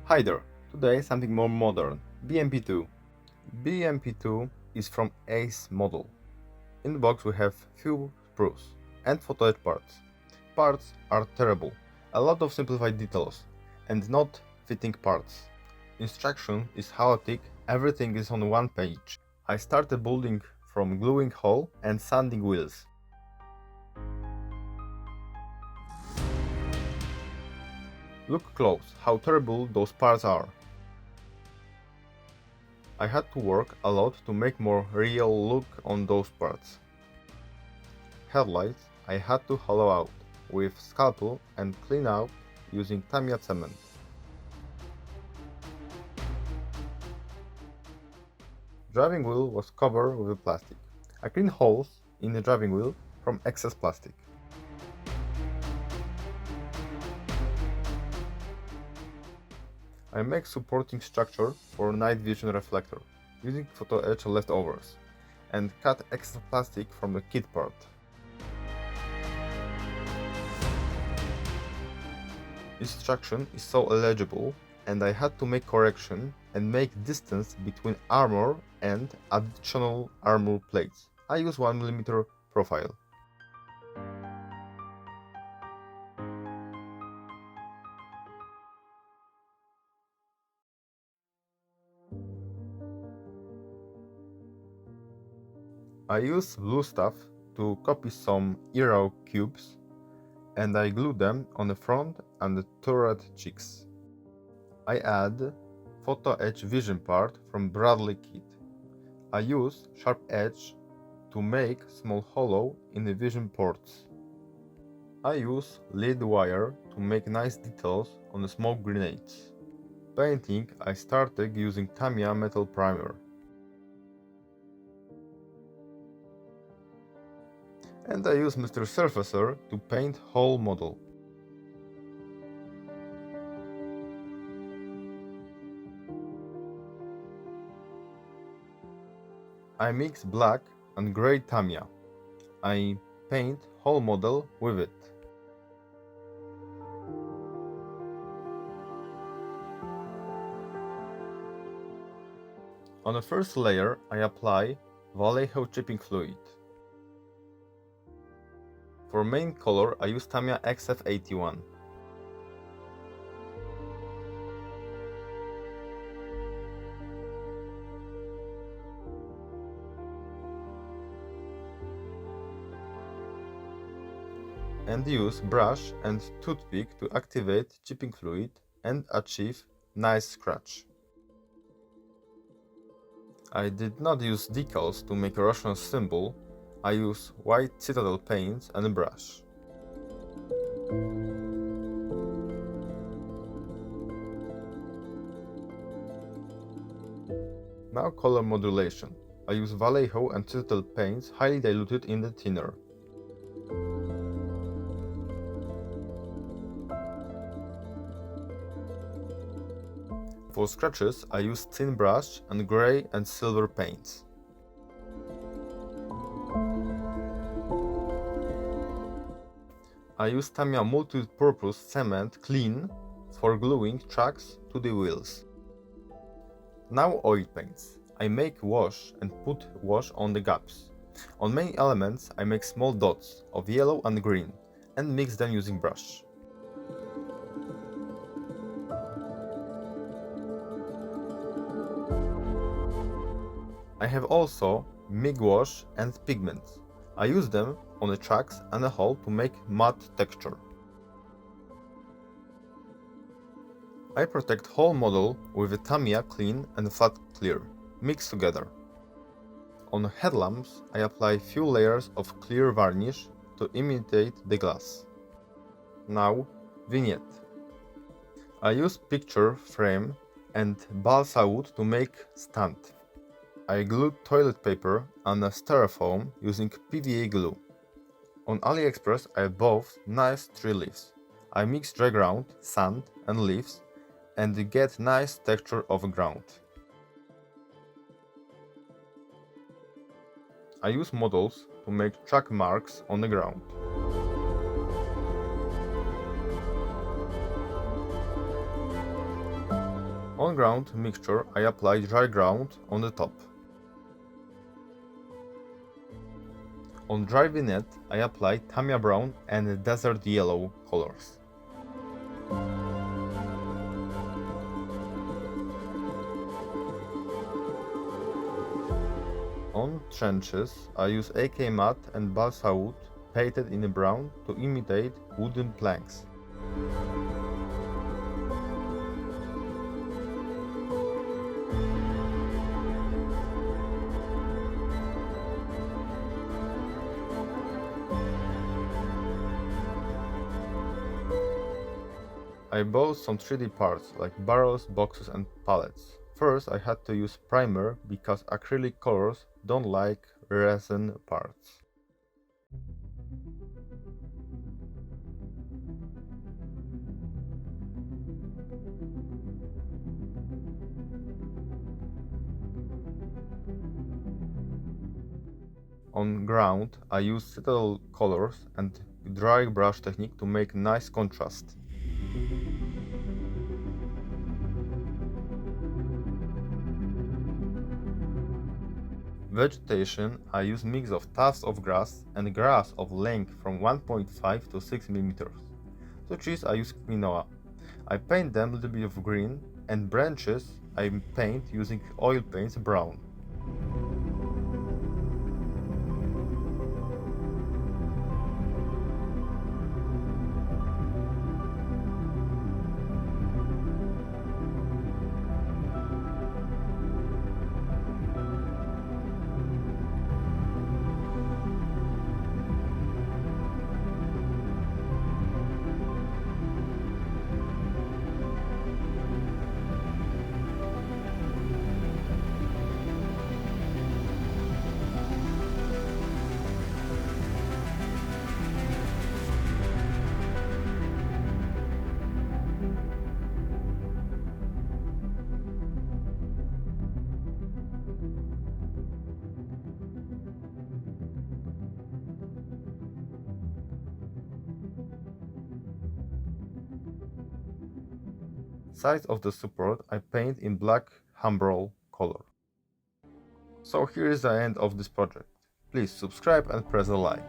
Hi there! Today something more modern, BMP-2. BMP-2 is from ACE model. In the box we have few sprues and photo etch parts. Parts are terrible, a lot of simplified details, and not fitting parts. Instruction is chaotic, everything is on one page. I started building from gluing hole and sanding wheels. Look close, how terrible those parts are. I had to work a lot to make more real look on those parts. Headlights I had to hollow out with scalpel and clean out using Tamiya cement. Driving wheel was covered with plastic. I cleaned holes in the driving wheel from excess plastic. I make supporting structure for night vision reflector using photo etch leftovers and cut extra plastic from the kit part. Instruction is so illegible and I had to make correction and make distance between armor and additional armor plates. I use 1mm profile. I use blue stuff to copy some aero cubes and I glue them on the front and the turret cheeks. I add photo etch vision part from Bradley kit. I use sharp edge to make small hollow in the vision ports. I use lead wire to make nice details on the smoke grenades. Painting I started using Tamiya metal primer. And I use Mr. Surfacer to paint whole model. I mix black and grey Tamiya. I paint whole model with it. On the first layer I apply Vallejo chipping fluid. For main color I use Tamiya XF81. And use brush and toothpick to activate chipping fluid and achieve nice scratch. I did not use decals to make a Russian symbol. I use white Citadel paints and a brush. Now color modulation. I use Vallejo and Citadel paints highly diluted in the thinner. For scratches I use thin brush and grey and silver paints. I use Tamiya multi-purpose cement clean for gluing tracks to the wheels. Now oil paints. I make wash and put wash on the gaps. On main elements I make small dots of yellow and green and mix them using brush. I have also MIG wash and pigments. I use them on the tracks and the hull to make matte texture. I protect whole model with a Tamiya clean and flat clear, mixed together. On headlamps I apply few layers of clear varnish to imitate the glass. Now vignette. I use picture frame and balsa wood to make stand. I glued toilet paper and a styrofoam using PVA glue. On AliExpress I bought nice tree leaves. I mix dry ground, sand and leaves and get nice texture of ground. I use models to make track marks on the ground. ground mixture I apply dry ground on the top. On dry vignette I apply Tamiya brown and desert yellow colors. On trenches I use AK mat and balsa wood painted in brown to imitate wooden planks. I bought some 3D parts like barrels, boxes and pallets. First I had to use primer because acrylic colors don't like resin parts. On ground I use citadel colors and dry brush technique to make nice contrast. Vegetation I use mix of tufts of grass and grass of length from 1.5 to 6 mm. To trees I use quinoa. I paint them a little bit of green, and branches I paint using oil paints brown. Sides of the support I paint in black Humbrol color. So here is the end of this project. Please subscribe and press a like.